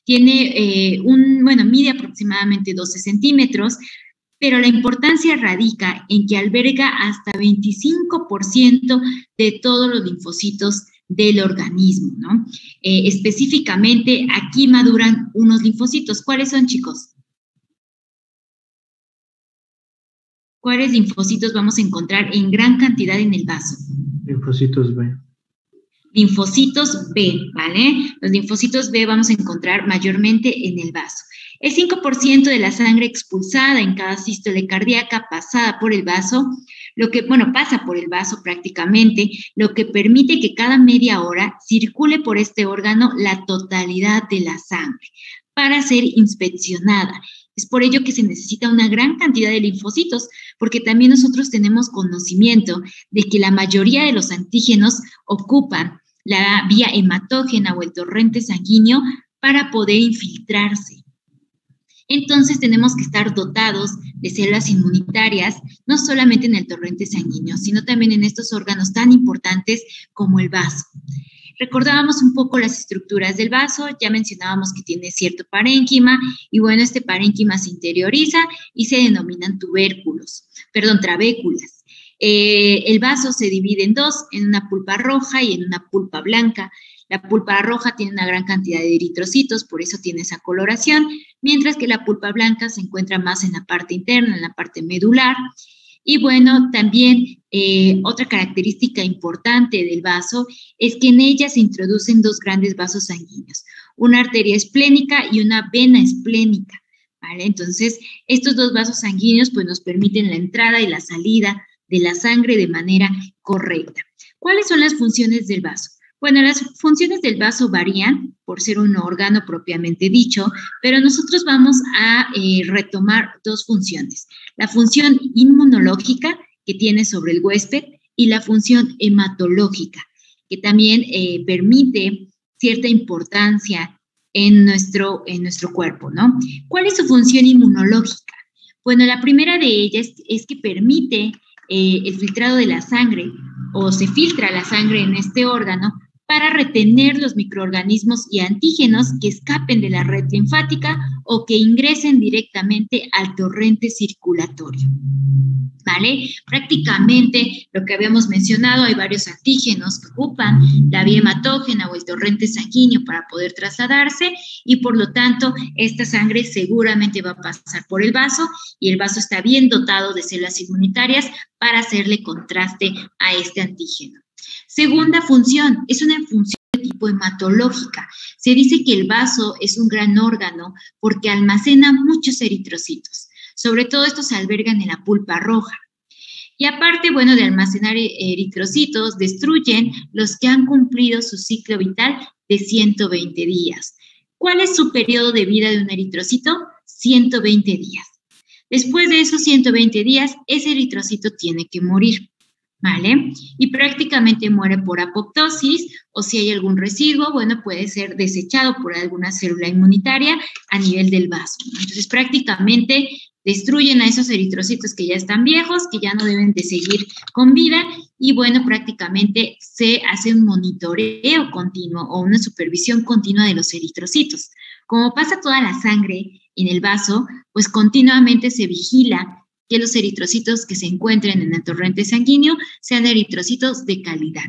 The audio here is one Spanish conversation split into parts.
Tiene mide aproximadamente 12 centímetros, pero la importancia radica en que alberga hasta 25% de todos los linfocitos del organismo, ¿no? Específicamente, aquí maduran unos linfocitos. ¿Cuáles son, chicos? ¿Cuáles linfocitos vamos a encontrar en gran cantidad en el vaso? Linfocitos B. Linfocitos B, ¿vale? Los linfocitos B vamos a encontrar mayormente en el vaso. El 5% de la sangre expulsada en cada sístole cardíaca pasada por el vaso, pasa por el vaso prácticamente, lo que permite que cada media hora circule por este órgano la totalidad de la sangre para ser inspeccionada. Es por ello que se necesita una gran cantidad de linfocitos, porque también nosotros tenemos conocimiento de que la mayoría de los antígenos ocupan la vía hematógena o el torrente sanguíneo para poder infiltrarse. Entonces tenemos que estar dotados de células inmunitarias, no solamente en el torrente sanguíneo, sino también en estos órganos tan importantes como el vaso. Recordábamos un poco las estructuras del vaso, ya mencionábamos que tiene cierto parénquima, y bueno, este parénquima se interioriza y se denominan trabéculas. El vaso se divide en dos, en una pulpa roja y en una pulpa blanca. La pulpa roja tiene una gran cantidad de eritrocitos, por eso tiene esa coloración, mientras que la pulpa blanca se encuentra más en la parte interna, en la parte medular. Y bueno, también otra característica importante del vaso es que en ella se introducen dos grandes vasos sanguíneos, una arteria esplénica y una vena esplénica, ¿vale? Entonces, estos dos vasos sanguíneos pues nos permiten la entrada y la salida de la sangre de manera correcta. ¿Cuáles son las funciones del vaso? Bueno, las funciones del vaso varían por ser un órgano propiamente dicho, pero nosotros vamos a retomar dos funciones. La función inmunológica que tiene sobre el huésped y la función hematológica, que también permite cierta importancia en nuestro cuerpo, ¿no? ¿Cuál es su función inmunológica? Bueno, la primera de ellas es que permite el filtrado de la sangre, o se filtra la sangre en este órgano para retener los microorganismos y antígenos que escapen de la red linfática o que ingresen directamente al torrente circulatorio, ¿vale? Prácticamente lo que habíamos mencionado, hay varios antígenos que ocupan la vía hematógena o el torrente sanguíneo para poder trasladarse, y por lo tanto esta sangre seguramente va a pasar por el vaso, y el vaso está bien dotado de células inmunitarias para hacerle contraste a este antígeno. Segunda función, es una función de tipo hematológica. Se dice que el vaso es un gran órgano porque almacena muchos eritrocitos. Sobre todo estos se albergan en la pulpa roja. Y aparte, bueno, de almacenar eritrocitos, destruyen los que han cumplido su ciclo vital de 120 días. ¿Cuál es su periodo de vida de un eritrocito? 120 días. Después de esos 120 días, ese eritrocito tiene que morir, ¿vale? Y prácticamente muere por apoptosis, o si hay algún residuo, bueno, puede ser desechado por alguna célula inmunitaria a nivel del vaso, ¿no? Entonces, prácticamente destruyen a esos eritrocitos que ya están viejos, que ya no deben de seguir con vida, y bueno, prácticamente se hace un monitoreo continuo o una supervisión continua de los eritrocitos. Como pasa toda la sangre en el vaso, pues continuamente se vigila que los eritrocitos que se encuentren en el torrente sanguíneo sean eritrocitos de calidad.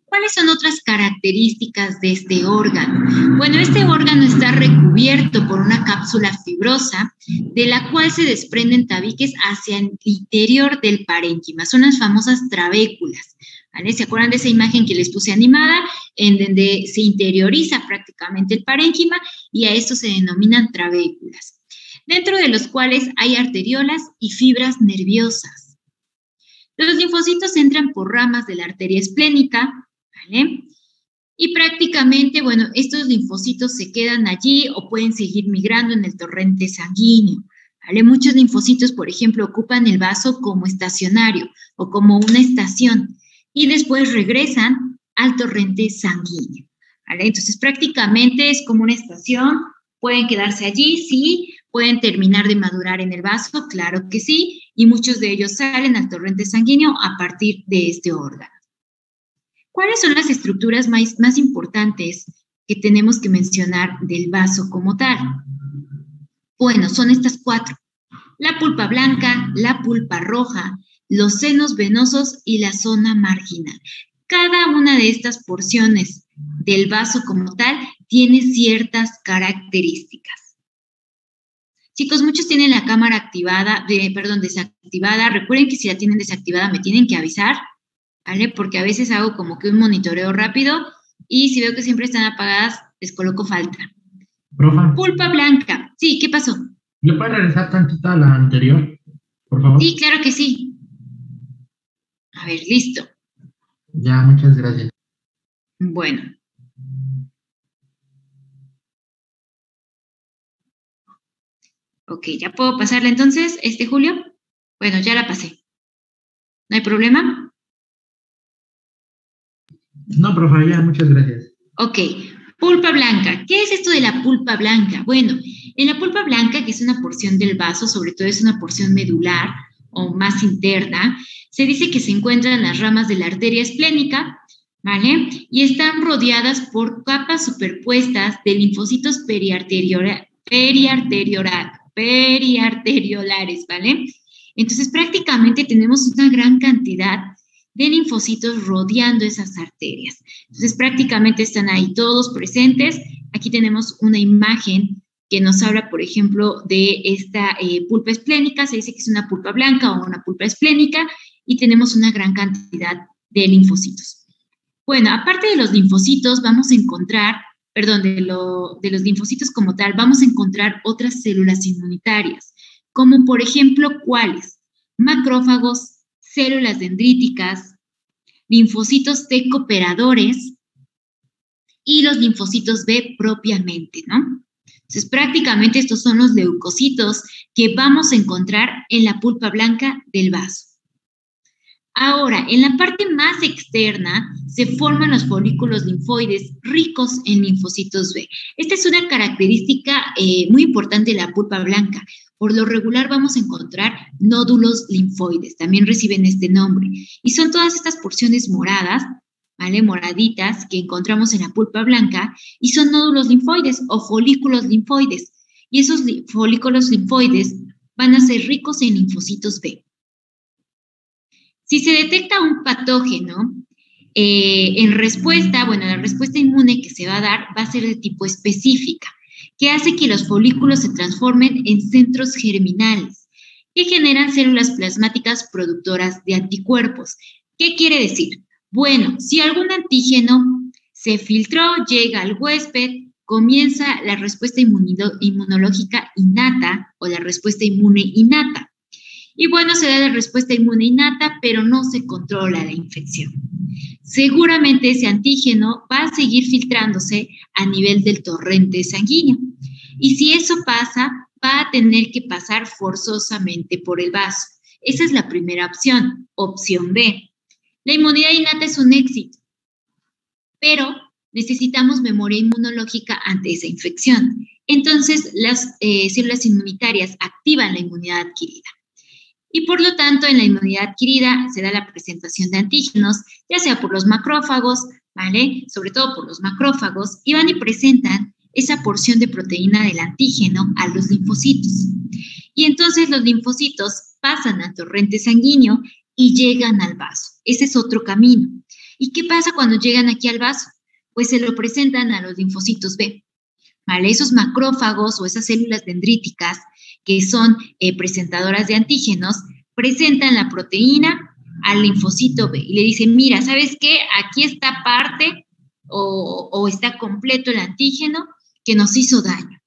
¿Cuáles son otras características de este órgano? Bueno, este órgano está recubierto por una cápsula fibrosa de la cual se desprenden tabiques hacia el interior del parénquima. Son las famosas trabéculas, ¿vale? ¿Se acuerdan de esa imagen que les puse animada? En donde se interioriza prácticamente el parénquima, y a esto se denominan trabéculas, dentro de los cuales hay arteriolas y fibras nerviosas. Los linfocitos entran por ramas de la arteria esplénica, ¿vale? Y prácticamente, bueno, estos linfocitos se quedan allí o pueden seguir migrando en el torrente sanguíneo, ¿vale? Muchos linfocitos, por ejemplo, ocupan el vaso como estacionario o como una estación, y después regresan al torrente sanguíneo, ¿vale? Entonces, prácticamente es como una estación. Pueden quedarse allí, sí. Pueden terminar de madurar en el vaso, claro que sí. Y muchos de ellos salen al torrente sanguíneo a partir de este órgano. ¿Cuáles son las estructuras más importantes que tenemos que mencionar del vaso como tal? Bueno, son estas 4. La pulpa blanca, la pulpa roja, los senos venosos y la zona marginal. Cada una de estas porciones del vaso como tal tiene ciertas características. Chicos, muchos tienen la cámara activada, desactivada. Recuerden que si la tienen desactivada me tienen que avisar, ¿vale? Porque a veces hago como que un monitoreo rápido y si veo que siempre están apagadas, les coloco falta. Profa. Pulpa blanca. Sí, ¿qué pasó? ¿Le puede regresar tantito a la anterior, por favor? Sí, claro que sí. A ver, listo. Ya, muchas gracias. Bueno. Ok, ¿ya puedo pasarla entonces, Julio? Bueno, ya la pasé. ¿No hay problema? No, profa, ya, muchas gracias. Ok, pulpa blanca. ¿Qué es esto de la pulpa blanca? Bueno, en la pulpa blanca, que es una porción del vaso, sobre todo es una porción medular o más interna, se dice que se encuentran las ramas de la arteria esplénica, ¿vale? Y están rodeadas por capas superpuestas de linfocitos periarteriolares, ¿vale? Entonces, prácticamente tenemos una gran cantidad de linfocitos rodeando esas arterias. Entonces, prácticamente están ahí todos presentes. Aquí tenemos una imagen que nos habla, por ejemplo, de esta pulpa esplénica. Se dice que es una pulpa blanca o una pulpa esplénica y tenemos una gran cantidad de linfocitos. Bueno, aparte de los linfocitos, vamos a encontrar, de los linfocitos como tal, vamos a encontrar otras células inmunitarias, como por ejemplo, ¿cuáles? Macrófagos, células dendríticas, linfocitos T cooperadores y los linfocitos B propiamente, ¿no? Entonces, prácticamente estos son los leucocitos que vamos a encontrar en la pulpa blanca del vaso. Ahora, en la parte más externa se forman los folículos linfoides ricos en linfocitos B. Esta es una característica muy importante de la pulpa blanca. Por lo regular vamos a encontrar nódulos linfoides, también reciben este nombre. Y son todas estas porciones moradas, ¿vale? Moraditas que encontramos en la pulpa blanca y son nódulos linfoides o folículos linfoides. Y esos folículos linfoides van a ser ricos en linfocitos B. Si se detecta un patógeno en respuesta, bueno, la respuesta inmune que se va a dar va a ser de tipo específica, que hace que los folículos se transformen en centros germinales, que generan células plasmáticas productoras de anticuerpos. ¿Qué quiere decir? Bueno, si algún antígeno se filtró, llega al huésped, comienza la respuesta inmunológica innata o la respuesta inmune innata. Y bueno, se da la respuesta inmune innata, pero no se controla la infección. Seguramente ese antígeno va a seguir filtrándose a nivel del torrente sanguíneo. Y si eso pasa, va a tener que pasar forzosamente por el vaso. Esa es la primera opción. Opción B. La inmunidad innata es un éxito, pero necesitamos memoria inmunológica ante esa infección. Entonces, las células inmunitarias activan la inmunidad adquirida. Y por lo tanto, en la inmunidad adquirida se da la presentación de antígenos, ya sea por los macrófagos, ¿vale? Sobre todo por los macrófagos, y van y presentan esa porción de proteína del antígeno a los linfocitos. Y entonces los linfocitos pasan al torrente sanguíneo y llegan al vaso. Ese es otro camino. ¿Y qué pasa cuando llegan aquí al vaso? Pues se lo presentan a los linfocitos B, ¿vale? Esos macrófagos o esas células dendríticas que son presentadoras de antígenos, presentan la proteína al linfocito B y le dicen, mira, ¿sabes qué? Aquí está parte o está completo el antígeno que nos hizo daño.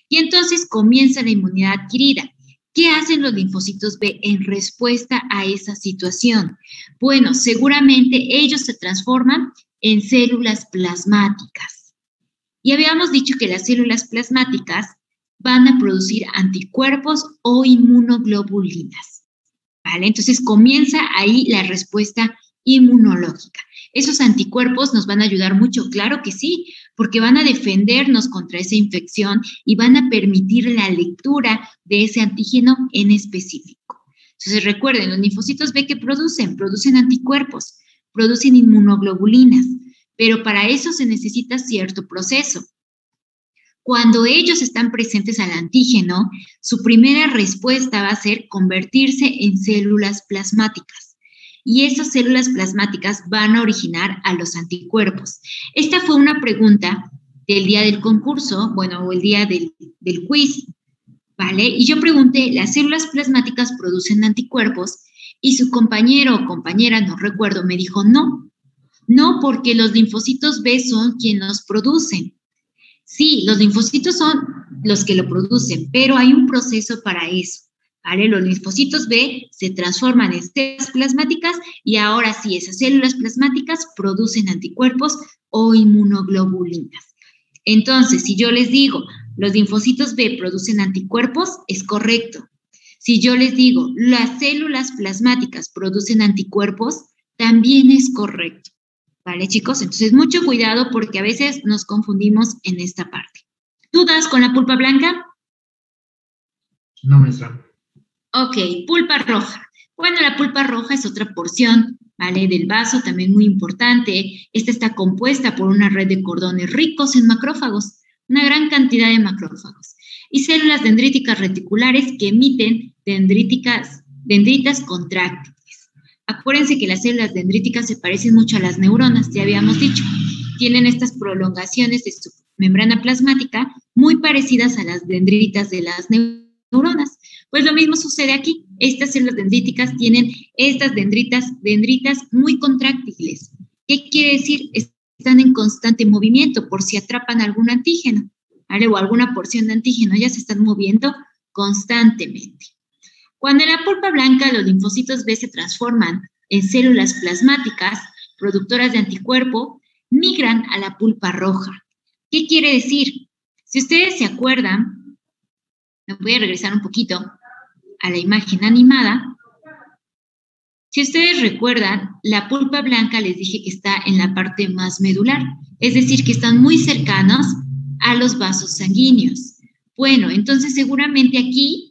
Y entonces comienza la inmunidad adquirida. ¿Qué hacen los linfocitos B en respuesta a esa situación? Bueno, seguramente ellos se transforman en células plasmáticas. Y habíamos dicho que las células plasmáticas van a producir anticuerpos o inmunoglobulinas, ¿vale? Entonces comienza ahí la respuesta inmunológica. Esos anticuerpos nos van a ayudar mucho, claro que sí, porque van a defendernos contra esa infección y van a permitir la lectura de ese antígeno en específico. Entonces recuerden, los linfocitos B que producen anticuerpos, producen inmunoglobulinas, pero para eso se necesita cierto proceso. Cuando ellos están presentes al antígeno, su primera respuesta va a ser convertirse en células plasmáticas. Y esas células plasmáticas van a originar a los anticuerpos. Esta fue una pregunta del día del concurso, bueno, o el día del quiz, ¿vale? Y yo pregunté, ¿las células plasmáticas producen anticuerpos? Y su compañero o compañera, no recuerdo, me dijo, no, porque los linfocitos B son quienes los producen. Sí, los linfocitos son los que lo producen, pero hay un proceso para eso, ¿vale? Los linfocitos B se transforman en células plasmáticas y ahora sí, esas células plasmáticas producen anticuerpos o inmunoglobulinas. Entonces, si yo les digo, los linfocitos B producen anticuerpos, es correcto. Si yo les digo, las células plasmáticas producen anticuerpos, también es correcto. ¿Vale, chicos? Entonces, mucho cuidado porque a veces nos confundimos en esta parte. ¿Dudas con la pulpa blanca? No, maestra. Ok, pulpa roja. Bueno, la pulpa roja es otra porción, ¿vale? Del vaso, también muy importante. Esta está compuesta por una red de cordones ricos en macrófagos, una gran cantidad de macrófagos, y células dendríticas reticulares que emiten dendritas contráctiles. Acuérdense que las células dendríticas se parecen mucho a las neuronas, ya habíamos dicho. Tienen estas prolongaciones de su membrana plasmática muy parecidas a las dendritas de las neuronas. Pues lo mismo sucede aquí. Estas células dendríticas tienen estas dendritas muy contráctiles. ¿Qué quiere decir? Están en constante movimiento por si atrapan algún antígeno, ¿vale? O alguna porción de antígeno, ellas se están moviendo constantemente. Cuando en la pulpa blanca los linfocitos B se transforman en células plasmáticas productoras de anticuerpo, migran a la pulpa roja. ¿Qué quiere decir? Si ustedes se acuerdan, me voy a regresar un poquito a la imagen animada. Si ustedes recuerdan, la pulpa blanca les dije que está en la parte más medular, es decir, que están muy cercanos a los vasos sanguíneos. Bueno, entonces seguramente aquí